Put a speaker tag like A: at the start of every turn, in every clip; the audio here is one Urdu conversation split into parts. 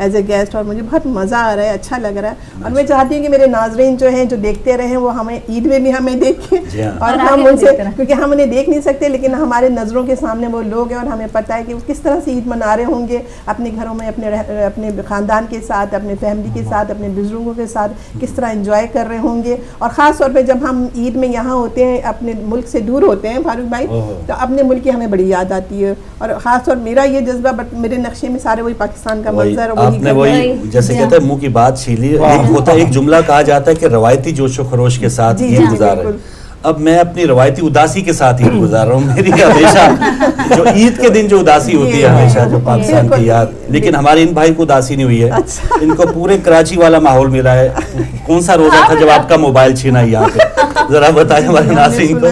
A: ایز اے گیسٹ, اور مجھے بہت مزہ آ رہا ہے, اچھا لگ رہا ہے. اور میں چاہتی ہوں کہ میرے ناظرین جو ہیں جو دیکھتے رہیں وہ ہمیں عید میں بھی ہمیں دیکھیں, اور ہم ان سے, کیونکہ ہم انہیں دیکھ نہیں سکتے لیکن ہمارے نظروں کے سامنے وہ لوگ ہیں, اور ہمیں پتہ ہے کہ وہ کس طرح سے عید منا رہے ہوں گے اپنے گھروں میں, اپنے خاندان کے ساتھ, اپنے فیملی کے ساتھ, اپنے بزرگوں کے ساتھ کس طرح انجوائے کر رہے ہوں گے. اور خاص طور پہ جب ہم عید میں یہاں ہوتے ہیں, اپنے ملک سے دور ہوتے ہیں فاروق بھائی, تو اپنے ملک کی ہمیں بڑی یاد آتی ہے. اور خاص طور میرا یہ جذبہ, بٹ میرے نقشے میں سارے وہی پاکستان کا منظر,
B: وہی جیسے کہتے ہیں منہ کی بات چھیلی. ایک ہوتا ہے, ایک جملہ کہا جاتا ہے کہ روایتی جوش و خروش کے ساتھ عید گزار ہے. اب میں اپنی روایتی اداسی کے ساتھ عید گزار رہا ہوں. میری ہمیشہ جو عید کے دن جو اداسی ہوتی ہے ہمیشہ جو پاکستان کی یاد, لیکن ہمارے ان بھائی کو اداسی نہیں ہوئی ہے. ان کو پورے کراچی والا ماحول ملا ہے. کون سا روزہ تھا جب آپ کا موبائل چھینا یہاں پہ, ذرا بتائیں ہمارے ناظرین کو.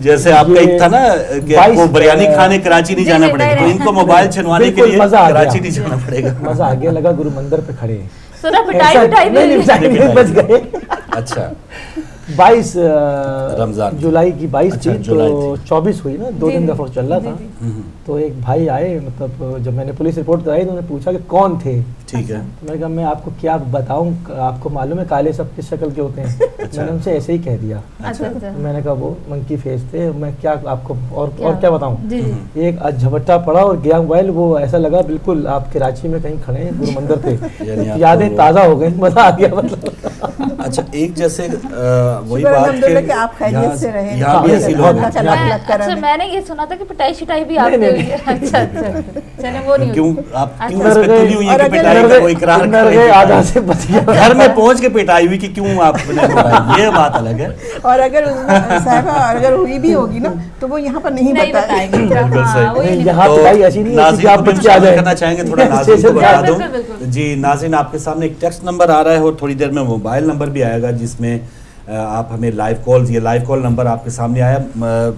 B: جیسے آپ کا ایک تھا نا کہ آپ کو بریانی کھانے کراچی نہیں جانا پڑے گا, ان کو موبائل چھنوانے کے لیے کراچی نہیں جانا پڑے گا.
C: مزہ آ گیا, لگا گرو مندر پہ کھڑے ہیں.
B: اچھا
C: 22
B: رمضان
C: جولائی کی 22 تھی تو 24 ہوئی نا, 2 دن کا فرق چل رہا تھا. تو ایک بھائی آئے, مطلب جب میں نے پولیس رپورٹ کرائی تو انہوں نے پوچھا کہ کون تھے.
B: ٹھیک ہے.
C: میں نے کہا میں آپ کو کیا بتاؤں, آپ کو معلوم ہے کالے سب کس شکل کے ہوتے ہیں. میں نے ان سے ایسے ہی کہہ دیا. میں نے کہا وہ منکی فیس تھے, میں کیا آپ کو اور کیا بتاؤں. ایک جھپٹا پڑا اور گیا موبائل, وہ ایسا لگا بالکل آپ کراچی میں کہیں کھڑے ہیں گرو مندر پہ. یادیں تازہ ہو گئی, مزہ آ گیا مطلب.
B: اچھا ایک جیسے وہی بات کہ
A: آپ خیریت سے رہیں.
B: یہاں بھی ایسی لوگ ہیں.
D: اچھا میں نے یہ سنا تھا کہ پٹائی شٹائی بھی آپ نے. اچھا اچھا چلیں وہ نہیں.
B: کیوں آپ کیوں ایکسپیکٹ ہوئی ہے کہ پٹائی کا کوئی اقرار
C: کرے, آدھا سے بچ گیا
B: گھر میں پہنچ کے پٹائی ہوئی کہ کیوں آپ نے, یہ بات الگ ہے.
A: اور اگر صاحبہ اگر ہوئی بھی ہوگی نا تو وہ یہاں پر نہیں بتائیں گے.
B: بالکل صحیح.
C: یہاں پٹائی ایسی نہیں ہے کہ آپ بچ کے آ جائیں.
B: کرنا چاہیں گے تھوڑا ناظرین کو بتا دوں. جی ناظرین آپ کے سامنے ایک ٹیکسٹ نمبر آ رہا ہے اور تھوڑی دیر میں موبائل نمبر بھی آئے گا جس میں آپ ہمیں لائیو کالز, یہ لائیو کال نمبر آپ کے سامنے آیا.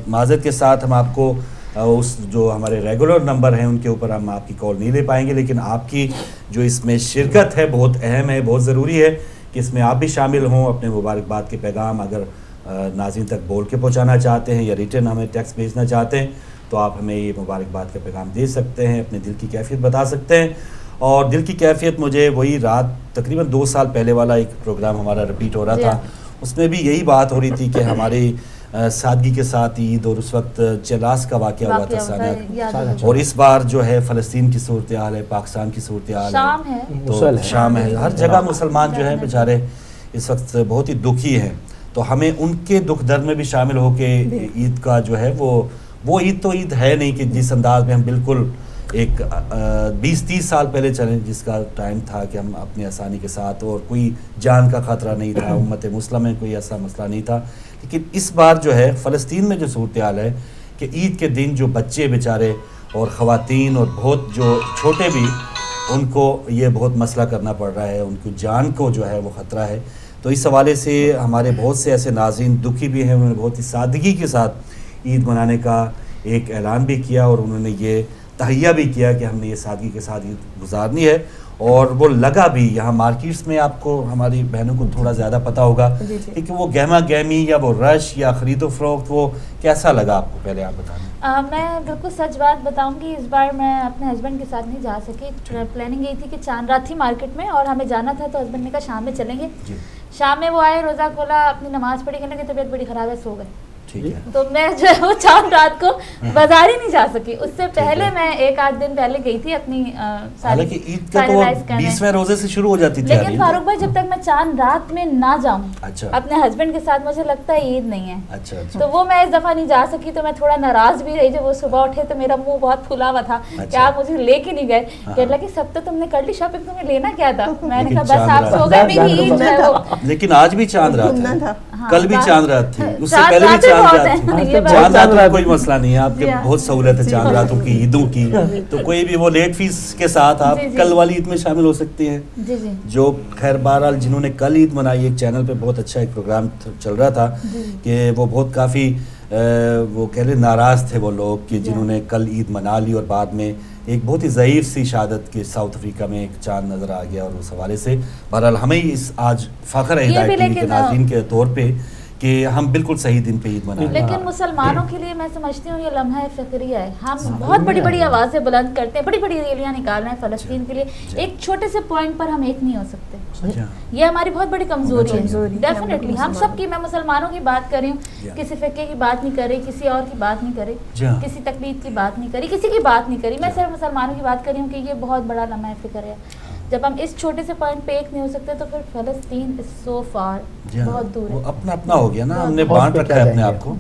B: معذرت کے ساتھ ہم آپ کو اس جو ہمارے ریگولر نمبر ہیں ان کے اوپر ہم آپ کی کال نہیں لے پائیں گے, لیکن آپ کی جو اس میں شرکت ہے بہت اہم ہے, بہت ضروری ہے کہ اس میں آپ بھی شامل ہوں. اپنے مبارکباد کے پیغام اگر ناظرین تک بول کے پہنچانا چاہتے ہیں یا ریٹرن ہمیں ٹیکسٹ بھیجنا چاہتے ہیں تو آپ ہمیں یہ مبارکباد کا پیغام دے سکتے ہیں, اپنے دل کی کیفیت بتا سکتے ہیں. اور دل کی کیفیت مجھے وہی رات تقریباً 2 سال پہلے والا ایک پروگرام ہمارا رپیٹ ہو رہا تھا, اس میں بھی یہی بات ہو رہی تھی کہ ہماری سادگی کے ساتھ عید, اور اس وقت چلاس کا واقعہ ہوا تھا سانیہ, اور اس بار جو ہے فلسطین کی صورتحال ہے, پاکستان کی صورتحال ہے, تو شام ہے, ہر جگہ مسلمان جو ہیں بیچارے اس وقت بہت ہی دکھی ہیں. تو ہمیں ان کے دکھ درد میں بھی شامل ہو کے عید کا جو ہے وہ عید تو عید ہے نہیں کہ جس انداز میں ہم بالکل ایک 20-30 سال پہلے چلیں جس کا ٹائم تھا کہ ہم اپنی آسانی کے ساتھ, اور کوئی جان کا خطرہ نہیں تھا, امت مسلم میں کوئی ایسا مسئلہ نہیں تھا. لیکن اس بار جو ہے فلسطین میں جو صورتحال ہے کہ عید کے دن جو بچے بیچارے اور خواتین اور بہت جو چھوٹے بھی, ان کو یہ بہت مسئلہ کرنا پڑ رہا ہے, ان کی جان کو جو ہے وہ خطرہ ہے. تو اس حوالے سے ہمارے بہت سے ایسے ناظرین دکھی بھی ہیں, انہوں نے بہت ہی سادگی کے ساتھ عید منانے کا ایک اعلان بھی کیا, اور انہوں نے یہ تہیہ بھی کیا کہ ہم نے یہ سادگی کے ساتھ عید گزارنی ہے. اور وہ لگا بھی یہاں مارکیٹس میں, آپ کو ہماری بہنوں کو تھوڑا زیادہ پتہ ہوگا کہ وہ گہما گہمی یا وہ رش یا خرید و فروخت وہ کیسا لگا آپ کو, پہلے آپ بتائیں.
D: میں بالکل سچ بات بتاؤں گی, اس بار میں اپنے ہسبینڈ کے ساتھ نہیں جا سکی. پلاننگ یہی تھی کہ چاند رات تھی مارکیٹ میں اور ہمیں جانا تھا, تو ہسبینڈ نے کہا شام میں چلیں گے. شام میں وہ آئے, روزہ کھولا, اپنی نماز پڑھی, کہنے کی طبیعت بڑی خراب ہے, سو گئے. تو میں جو ہے وہ چاند رات کو بازار ہی نہیں جا سکی. اس سے پہلے میں 1-8 دن پہلے گئی تھی اپنی
B: حالانکہ عید کا تو 20ویں روزے سے شروع ہو جاتی تھی,
D: لیکن فاروق بھائی جب تک میں چاند رات میں نہ جاؤں اپنے ہسبینڈ کے ساتھ, مجھے لگتا ہے عید نہیں ہے. تو وہ میں اس دفعہ نہیں جا سکی, تو میں تھوڑا ناراض بھی رہی. جب وہ صبح اٹھے تو میرا منہ بہت پھلا ہوا تھا کہ آپ مجھے لے کے نہیں گئے. کہ اللہ کی سب تو تم نے کر لی شاپنگ, تمہیں لینا کیا تھا. میں نے کہا بس آپ سو گئے, میری عید جو ہے وہ.
B: لیکن آج بھی چاند رات تھا, کل بھی چاند رات تھی, اس سے پہلے بھی چاند رات تھی. چاند رات میں کوئی مسئلہ نہیں ہے, آپ کے بہت سہولت ہے چاند راتوں کی, عیدوں کی. تو کوئی بھی وہ لیٹ فیس کے ساتھ آپ کل والی عید میں شامل ہو سکتی ہیں. جو خیر بہرحال جنہوں نے کل عید منائی, ایک چینل پہ بہت اچھا ایک پروگرام چل رہا تھا کہ وہ بہت کافی وہ کہہ لیں ناراض تھے وہ لوگ کہ جنہوں نے کل عید منا لی اور بعد میں ایک بہت ہی ضعیف سی شہادت کے ساؤتھ افریقہ میں ایک چاند نظر آ گیا. اور اس حوالے سے بہرحال ہمیں اس آج فخر ہے ہدایت ٹی وی کے ناظرین کے طور پہ کہ ہم بالکل صحیح دن پہ عید منا رہے ہیں.
D: لیکن مسلمانوں کے لیے میں سمجھتی ہوں یہ لمحہ فخریہ ہے. ہم بہت بڑی بڑی آوازیں بلند کرتے ہیں, بڑی بڑی ریلیاں نکال رہے ہیں فلسطین کے لیے, ایک چھوٹے سے پوائنٹ پر ہم ایک نہیں ہو سکتے. یہ ہماری بہت بڑی کمزوری ہے. ڈیفینیٹلی ہم سب کی, میں مسلمانوں کی بات کر رہی ہوں, کسی فقہ کی بات نہیں کر رہی, کسی اور کی بات نہیں کر رہی, کسی تقلید کی بات نہیں کری, کسی کی بات نہیں کری, میں صرف مسلمانوں کی بات کر رہی ہوں کہ یہ بہت بڑا لمحہ فکر ہے. جب ہم اس چھوٹے سے پوائنٹ پہ ایک نہیں ہو سکتے تو پھر فلسطین از سو فار, بہت دور ہے.
B: اپنا اپنا ہو گیا نا, ہم نے بانٹ رکھا ہے اپنے آپ کو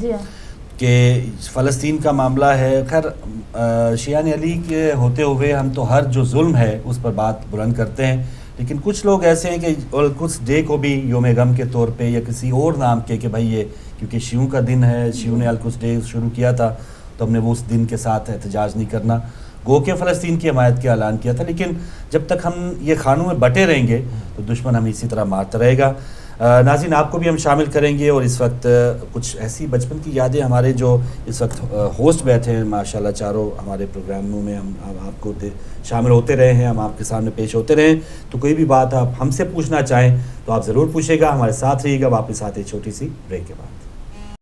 B: کہ فلسطین کا معاملہ ہے. خیر شیعان علی کے ہوتے ہوئے ہم تو ہر جو ظلم ہے اس پر بات بلند کرتے ہیں, لیکن کچھ لوگ ایسے ہیں کہ القدس ڈے کو بھی یوم غم کے طور پہ یا کسی اور نام کے, کہ بھائی یہ کیونکہ شیعوں کا دن ہے, شیعوں نے القدس ڈے شروع کیا تھا تو ہم نے وہ اس دن کے ساتھ احتجاج نہیں کرنا, گو کہ فلسطین کی حمایت کا اعلان کیا تھا. لیکن جب تک ہم یہ خانوں میں بٹے رہیں گے تو دشمن ہمیں اسی طرح مارتا رہے گا. ناظرین آپ کو بھی ہم شامل کریں گے, اور اس وقت کچھ ایسی بچپن کی یادیں ہمارے جو اس وقت ہوسٹ بیٹھے ہیں ماشاءاللہ چاروں ہمارے پروگراموں میں, ہم آپ کو شامل ہوتے رہے ہیں, ہم آپ کے سامنے پیش ہوتے رہے, تو کوئی بھی بات آپ ہم سے پوچھنا چاہیں تو آپ ضرور پوچھے گا. ہمارے ساتھ رہیے گا. واپس آتے چھوٹی سی بریک کے بعد.